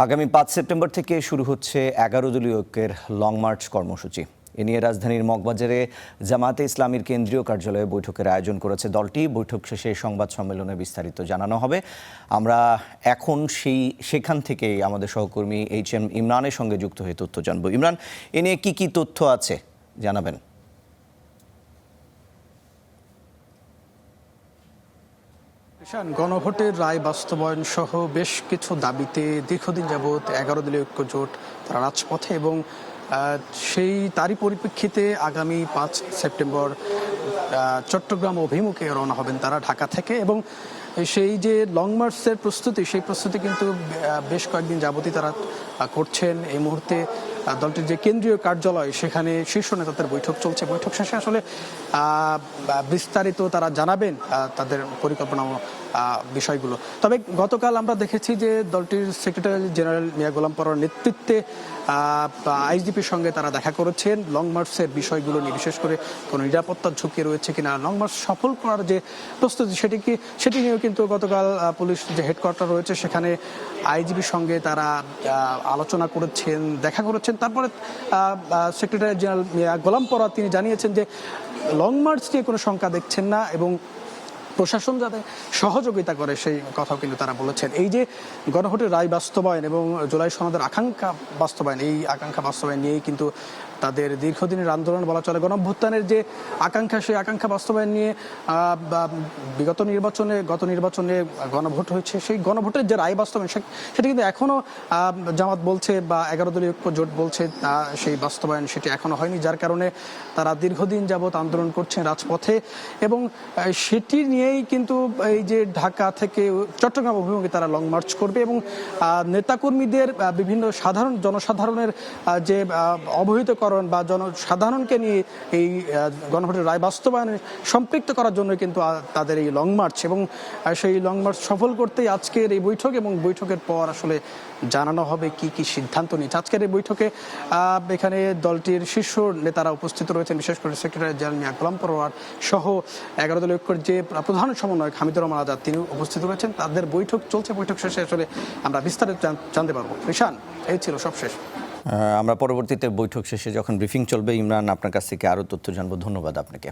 আগামী ৫ সেপ্টেম্বর থেকে শুরু হচ্ছে ১১ দলীয় ঐক্যের লং মার্চ কর্মসূচি। এ নিয়ে রাজধানীর মগবাজারে জামায়াতে ইসলামীর কেন্দ্রীয় কার্যালয়ে বৈঠকের আয়োজন করেছে দলটি। বৈঠক শেষে সংবাদ সম্মেলনে বিস্তারিত জানানো হবে। আমরা এখন সেখান থেকেই আমাদের সহকর্মী HM ইমরানের সঙ্গে যুক্ত হয়ে তথ্য জানব। ইমরান, এ নিয়ে কি তথ্য আছে জানাবেন? গণভোটের রায় বাস্তবায়ন সহ বেশ কিছু দাবিতে দীর্ঘদিন যাবৎ ১১ দলীয় ঐক্য জোট তারা রাজপথে, এবং তারই পরিপ্রেক্ষিতে আগামী ৫ সেপ্টেম্বর চট্টগ্রাম অভিমুখে রওনা হবেন তারা ঢাকা থেকে। এবং সেই যে লং মার্চের প্রস্তুতি, সেই প্রস্তুতি কিন্তু বেশ কয়েকদিন যাবতই তারা করছেন। এই মুহূর্তে দলটির যে কেন্দ্রীয় কার্যালয়, সেখানে শীর্ষ নেতাদের বৈঠক চলছে। বৈঠক শেষে আসলে বিস্তারিত তারা জানাবেন তাদের পরিকল্পনা বিষয়গুলো। তবে গতকাল আমরা দেখেছি যে দলটির সেক্রেটারি জেনারেল মিয়া গোলাম পরোয়ার নেতৃত্বে আইজিপির সঙ্গে তারা দেখা করেছেন লং মার্চের বিষয়গুলো নিয়ে, বিশেষ করে কোনো নিরাপত্তার ঝুঁকি রয়েছে কিনা, লং মার্চ সফল করার যে প্রস্তুতি সেটি নিয়েও কিন্তু গতকাল পুলিশ যে হেডকোয়ার্টার রয়েছে সেখানে আইজিপির সঙ্গে তারা আলোচনা করেছেন, দেখা করেছেন। তারপরে সেক্রেটারি জেনারেল মিয়া গোলাম পরোয়ার তিনি জানিয়েছেন যে লং মার্চ নিয়ে কোনো শঙ্কা দেখছেন না, এবং প্রশাসন যাতে সহযোগিতা করে সেই কথাও কিন্তু তারা বলেছেন। এই যে গণভোটের রায় বাস্তবায়ন এবং জুলাই সনদের আকাঙ্ক্ষা বাস্তবায়ন, এই আকাঙ্ক্ষা বাস্তবায়ন নিয়েই কিন্তু তাদের দীর্ঘদিনের আন্দোলন বলা চলে। গণঅভ্যুত্থানের যে আকাঙ্ক্ষা, সেই আকাঙ্ক্ষা বাস্তবায়ন নিয়ে গত নির্বাচনে গণভোট হয়েছে। সেই গণভোটের যে রায় বাস্তবায়ন, সেটি কিন্তু এখনো জামাত বলছে বা ১১ দলীয় ঐক্য জোট বলছে সেই বাস্তবায়ন সেটি এখনো হয়নি, যার কারণে তারা দীর্ঘদিন যাবৎ আন্দোলন করছেন রাজপথে। এবং সেটি নিয়েই কিন্তু এই যে ঢাকা থেকে চট্টগ্রাম অভিমুখে তারা লং মার্চ করবে, এবং নেতাকর্মীদের বিভিন্ন জনসাধারণের যে অবহিতকরণ বা জনসাধারণকে নিয়ে এই গণভোটের রায় বাস্তবায়নে সম্পৃক্ত করার জন্য কিন্তু তাদের এই লং মার্চ, এবং সেই লং মার্চ সফল করতেই আজকের এই বৈঠক। এবং বৈঠকের পর আসলে জানানো হবে কি কি সিদ্ধান্ত নিচ্ছে। আজকের এই বৈঠকে এখানে দলটির শীর্ষ নেতারা উপস্থিত রয়েছেন, বিশেষ করে সেক্রেটারি জেনারেল মিয়া গোলাম পরোয়ার সহ ১১ দলীয় ঐক্যের যে প্রধান সমন্বয়ক হামিদুর রহমান আজাদ, তিনি উপস্থিত রয়েছেন। তাদের বৈঠক চলছে। বৈঠক শেষে আসলে আমরা বিস্তারিত জানতে পারবো। ঋষান, এই ছিল সবশেষ। আমরা পরবর্তীতে বৈঠক শেষে যখন ব্রিফিং চলবে, ইমরান, আপনার কাছ থেকে আরও তথ্য জানবো। ধন্যবাদ আপনাকে।